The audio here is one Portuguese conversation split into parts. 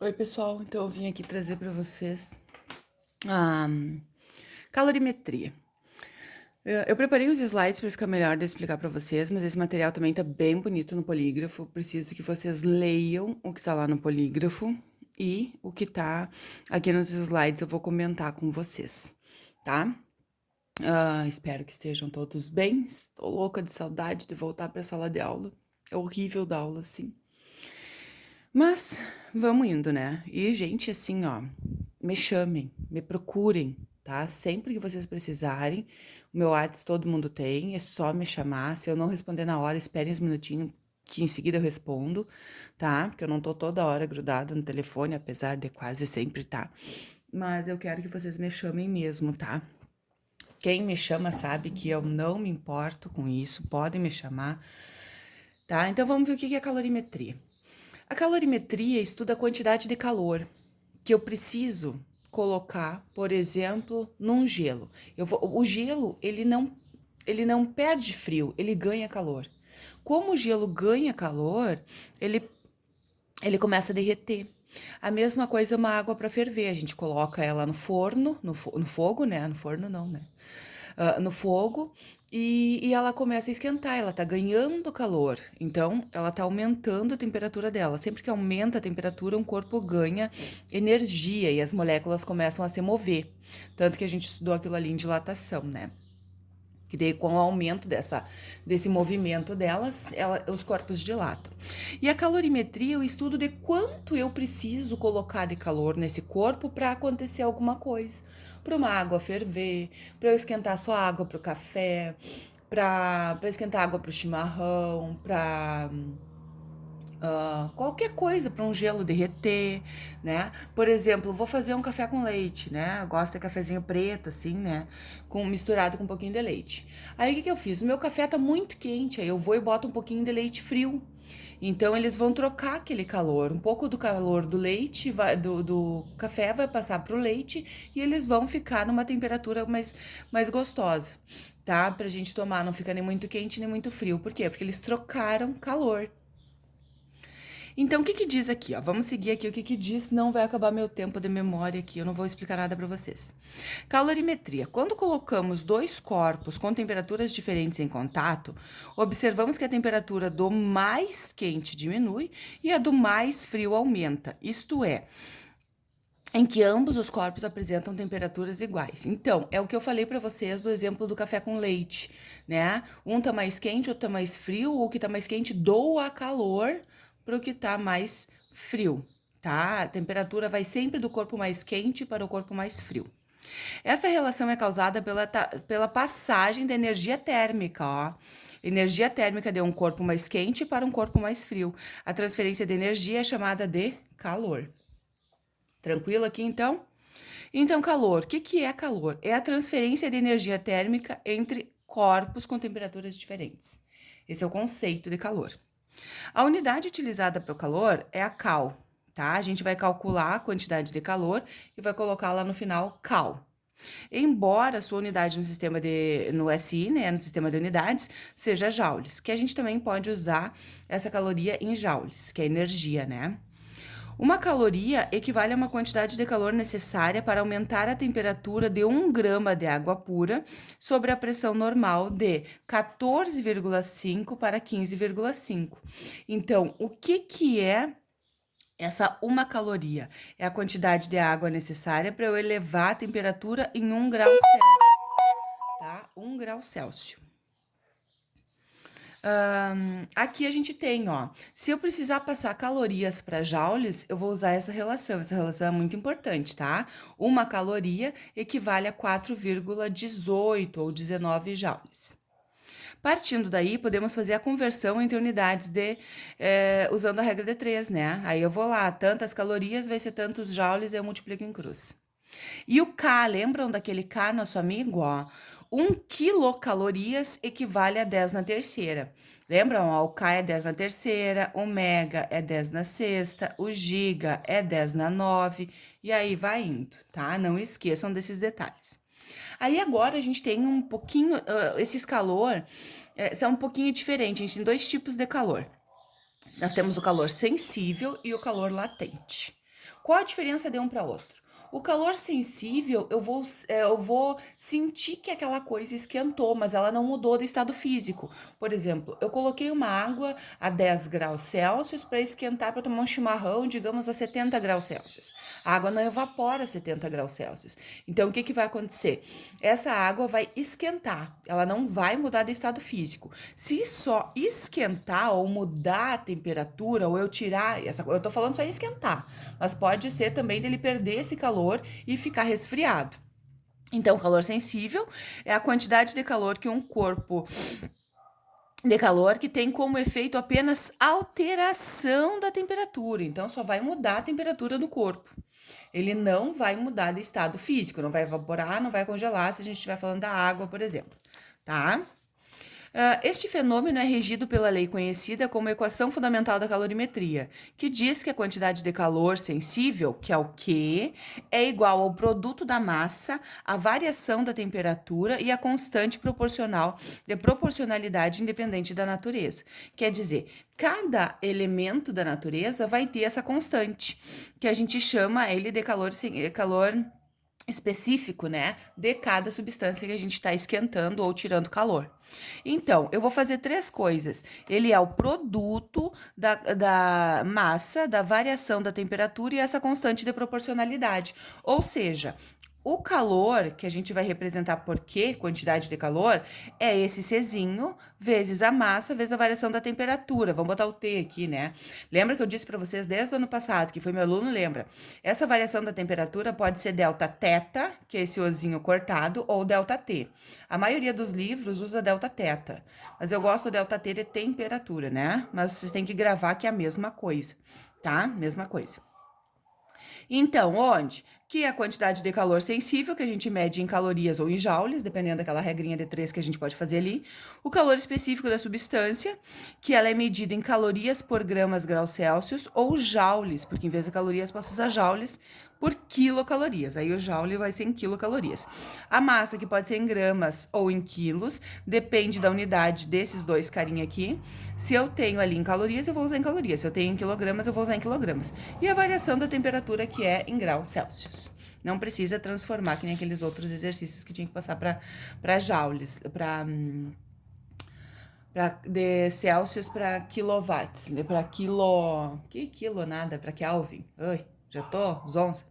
Oi, pessoal. Então eu vim aqui trazer para vocês a calorimetria. Eu preparei os slides para ficar melhor de explicar para vocês, mas esse material também tá bem bonito no polígrafo. Preciso que vocês leiam o que tá lá no polígrafo e o que tá aqui nos slides eu vou comentar com vocês, tá? Espero que estejam todos bem. Estou louca de saudade de voltar para a sala de aula. É horrível dar aula assim. Mas vamos indo, né? E, gente, assim, ó, me chamem, me procurem, tá? Sempre que vocês precisarem, o meu WhatsApp todo mundo tem, é só me chamar. Se eu não responder na hora, esperem uns minutinhos que em seguida eu respondo, tá? Porque eu não tô toda hora grudada no telefone, apesar de quase sempre tá. Mas eu quero que vocês me chamem mesmo, tá? Quem me chama sabe que eu não me importo com isso, podem me chamar, tá? Então vamos ver o que é calorimetria. A calorimetria estuda a quantidade de calor que eu preciso colocar, por exemplo, num gelo. O gelo, ele não perde frio, ele ganha calor. Como o gelo ganha calor, ele começa a derreter. A mesma coisa é uma água para ferver. A gente coloca ela no forno, no fogo, né? No forno não, né? No fogo e ela começa a esquentar. Ela tá ganhando calor. Então, ela tá aumentando a temperatura dela. Sempre que aumenta a temperatura, o corpo ganha energia e as moléculas começam a se mover. Tanto que a gente estudou aquilo ali em dilatação, né? Que daí, com o aumento desse movimento delas, os corpos dilatam. E a calorimetria é o estudo de quanto eu preciso colocar de calor nesse corpo para acontecer alguma coisa. Para uma água ferver, para eu esquentar só água para o café, para esquentar água para o chimarrão, para qualquer coisa para um gelo derreter, né? Por exemplo, vou fazer um café com leite, né? Eu gosto de cafezinho preto, assim, né? Misturado com um pouquinho de leite. Aí o que eu fiz? O meu café tá muito quente, aí eu vou e boto um pouquinho de leite frio. Então eles vão trocar aquele calor, um pouco do calor do leite, do café vai passar pro leite e eles vão ficar numa temperatura mais gostosa, tá? Pra gente tomar, não fica nem muito quente nem muito frio. Por quê? Porque eles trocaram calor. Então, o que que diz aqui, ó? Vamos seguir aqui o que que diz, não vai acabar meu tempo de memória aqui, eu não vou explicar nada para vocês. Calorimetria. Quando colocamos dois corpos com temperaturas diferentes em contato, observamos que a temperatura do mais quente diminui e a do mais frio aumenta. Isto é, em que ambos os corpos apresentam temperaturas iguais. Então, é o que eu falei para vocês do exemplo do café com leite, né? Um tá mais quente, outro tá mais frio, o que tá mais quente doa calor pro que tá mais frio, tá? A temperatura vai sempre do corpo mais quente para o corpo mais frio. Essa relação é causada pela passagem da energia térmica, ó. Energia térmica de um corpo mais quente para um corpo mais frio. A transferência de energia é chamada de calor. Tranquilo aqui então? Então, calor. O que que é calor? É a transferência de energia térmica entre corpos com temperaturas diferentes. Esse é o conceito de calor. A unidade utilizada para o calor é a cal, tá? A gente vai calcular a quantidade de calor e vai colocar lá no final cal. Embora a sua unidade no SI, né, no sistema de unidades, seja joules, que a gente também pode usar essa caloria em joules, que é energia, né? Uma caloria equivale a uma quantidade de calor necessária para aumentar a temperatura de 1 grama de água pura sobre a pressão normal de 14,5 para 15,5. Então, o que que é essa uma caloria? É a quantidade de água necessária para eu elevar a temperatura em 1 grau Celsius, tá? 1 grau Celsius. Aqui a gente tem, ó, se eu precisar passar calorias para joules, eu vou usar essa relação. Essa relação é muito importante, tá? Uma caloria equivale a 4,18 ou 19 joules. Partindo daí, podemos fazer a conversão entre unidades usando a regra de 3, né? Aí eu vou lá, tantas calorias vai ser tantos joules, eu multiplico em cruz. E o K, lembram daquele K, nosso amigo, ó? 1 quilocalorias equivale a 10 na terceira. Lembram? Ó, o K é 10 na terceira, o mega é 10 na sexta, o giga é 10 na 9, e aí vai indo, tá? Não esqueçam desses detalhes. Aí agora a gente tem um pouquinho, esses calor são um pouquinho diferentes, a gente tem dois tipos de calor. Nós temos o calor sensível e o calor latente. Qual a diferença de um para outro? O calor sensível, eu vou sentir que aquela coisa esquentou, mas ela não mudou do estado físico. Por exemplo, eu coloquei uma água a 10 graus Celsius para esquentar para tomar um chimarrão, digamos, a 70 graus Celsius. A água não evapora a 70 graus Celsius. Então, o que que vai acontecer? Essa água vai esquentar, ela não vai mudar de estado físico. Se só esquentar ou mudar a temperatura, ou eu tirar, eu tô falando só em esquentar, mas pode ser também dele perder esse calor e ficar resfriado. Então, calor sensível é a quantidade de calor que um corpo de calor que tem como efeito apenas alteração da temperatura. Então, só vai mudar a temperatura do corpo. Ele não vai mudar de estado físico, não vai evaporar, não vai congelar, se a gente estiver falando da água, por exemplo, tá? Este fenômeno é regido pela lei conhecida como equação fundamental da calorimetria, que diz que a quantidade de calor sensível, que é o Q, é igual ao produto da massa, a variação da temperatura e a constante proporcional de proporcionalidade independente da natureza. Quer dizer, cada elemento da natureza vai ter essa constante, que a gente chama ele de calor específico, né, de cada substância que a gente está esquentando ou tirando calor. Então, eu vou fazer três coisas. Ele é o produto da massa, da variação da temperatura e essa constante de proporcionalidade. Ou seja, o calor, que a gente vai representar por quê, quantidade de calor, é esse Czinho vezes a massa vezes a variação da temperatura. Vamos botar o T aqui, né? Lembra que eu disse para vocês desde o ano passado, que foi meu aluno, lembra? Essa variação da temperatura pode ser delta teta, que é esse Ozinho cortado, ou delta T. A maioria dos livros usa delta teta, mas eu gosto do delta T de temperatura, né? Mas vocês têm que gravar que é a mesma coisa, tá? Mesma coisa. Então, onde? Que é a quantidade de calor sensível, que a gente mede em calorias ou em joules, dependendo daquela regrinha de 3 que a gente pode fazer ali. O calor específico da substância, que ela é medida em calorias por gramas graus Celsius ou joules, porque em vez de calorias posso usar joules por quilocalorias. Aí o joule vai ser em quilocalorias. A massa, que pode ser em gramas ou em quilos, depende da unidade desses dois carinha aqui. Se eu tenho ali em calorias, eu vou usar em calorias. Se eu tenho em quilogramas, eu vou usar em quilogramas. E a variação da temperatura, que é em graus Celsius. Não precisa transformar que nem aqueles outros exercícios que tinha que passar para joules, de Celsius para quilowatts, para quilo, que quilo nada, para Kelvin. Ai, já tô zonza.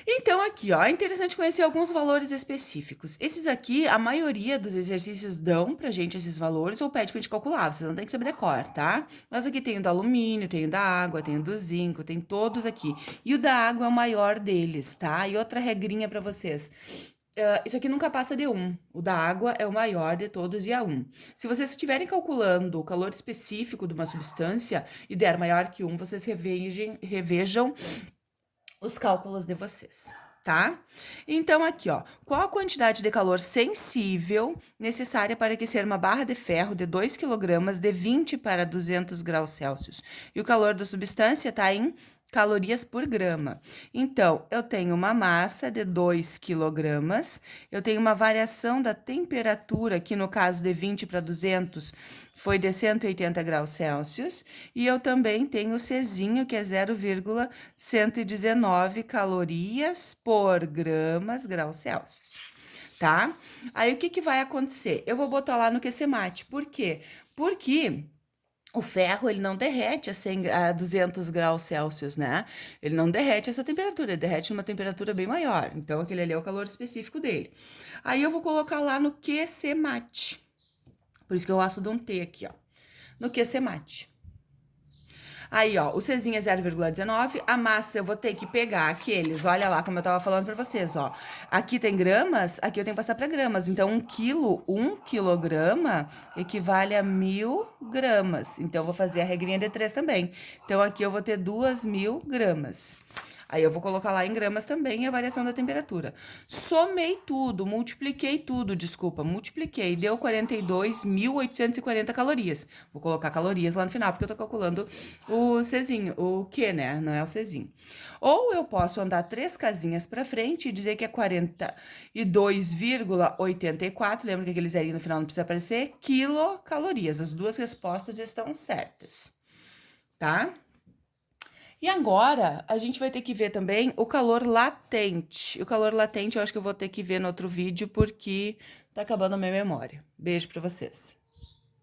Então, aqui, ó, é interessante conhecer alguns valores específicos. Esses aqui, a maioria dos exercícios dão pra gente esses valores ou pede pra gente calcular, vocês não tem que saber decor, tá? Mas aqui tem o do alumínio, tem o da água, tem o do zinco, tem todos aqui. E o da água é o maior deles, tá? E outra regrinha pra vocês. Isso aqui nunca passa de 1. O da água é o maior de todos e é 1. Se vocês estiverem calculando o calor específico de uma substância e der maior que 1, vocês revejam os cálculos de vocês, tá? Então, aqui, ó, qual a quantidade de calor sensível necessária para aquecer uma barra de ferro de 2 kg de 20 para 200 graus Celsius? E o calor da substância está em calorias por grama. Então, eu tenho uma massa de 2 quilogramas, eu tenho uma variação da temperatura, que no caso de 20 para 200 foi de 180 graus Celsius, e eu também tenho o Czinho, que é 0,119 calorias por graus Celsius, tá? Aí, o que que vai acontecer? Eu vou botar lá no QCMAT. Por quê? Porque o ferro, ele não derrete a 200 graus Celsius, né? Ele não derrete essa temperatura, ele derrete uma temperatura bem maior. Então, aquele ali é o calor específico dele. Aí, eu vou colocar lá no QCMAT. Por isso que eu gosto de um T aqui, ó. No QCMAT. Aí, ó, o Czinho é 0,19, a massa eu vou ter que pegar aqueles, olha lá como eu tava falando pra vocês, ó. Aqui tem gramas, aqui eu tenho que passar pra gramas. Então, 1 quilograma equivale a 1.000 gramas. Então, eu vou fazer a regrinha de 3 também. Então, aqui eu vou ter 2.000 gramas. Aí eu vou colocar lá em gramas também a variação da temperatura. Somei tudo, multipliquei, deu 42.840 calorias. Vou colocar calorias lá no final, porque eu tô calculando o Czinho, o Q, né? Não é o Czinho. Ou eu posso andar 3 casinhas para frente e dizer que é 42,84, lembra que aquele zerinho no final não precisa aparecer? Quilocalorias. As duas respostas estão certas, tá? E agora, a gente vai ter que ver também o calor latente. O calor latente eu acho que eu vou ter que ver no outro vídeo, porque tá acabando a minha memória. Beijo pra vocês.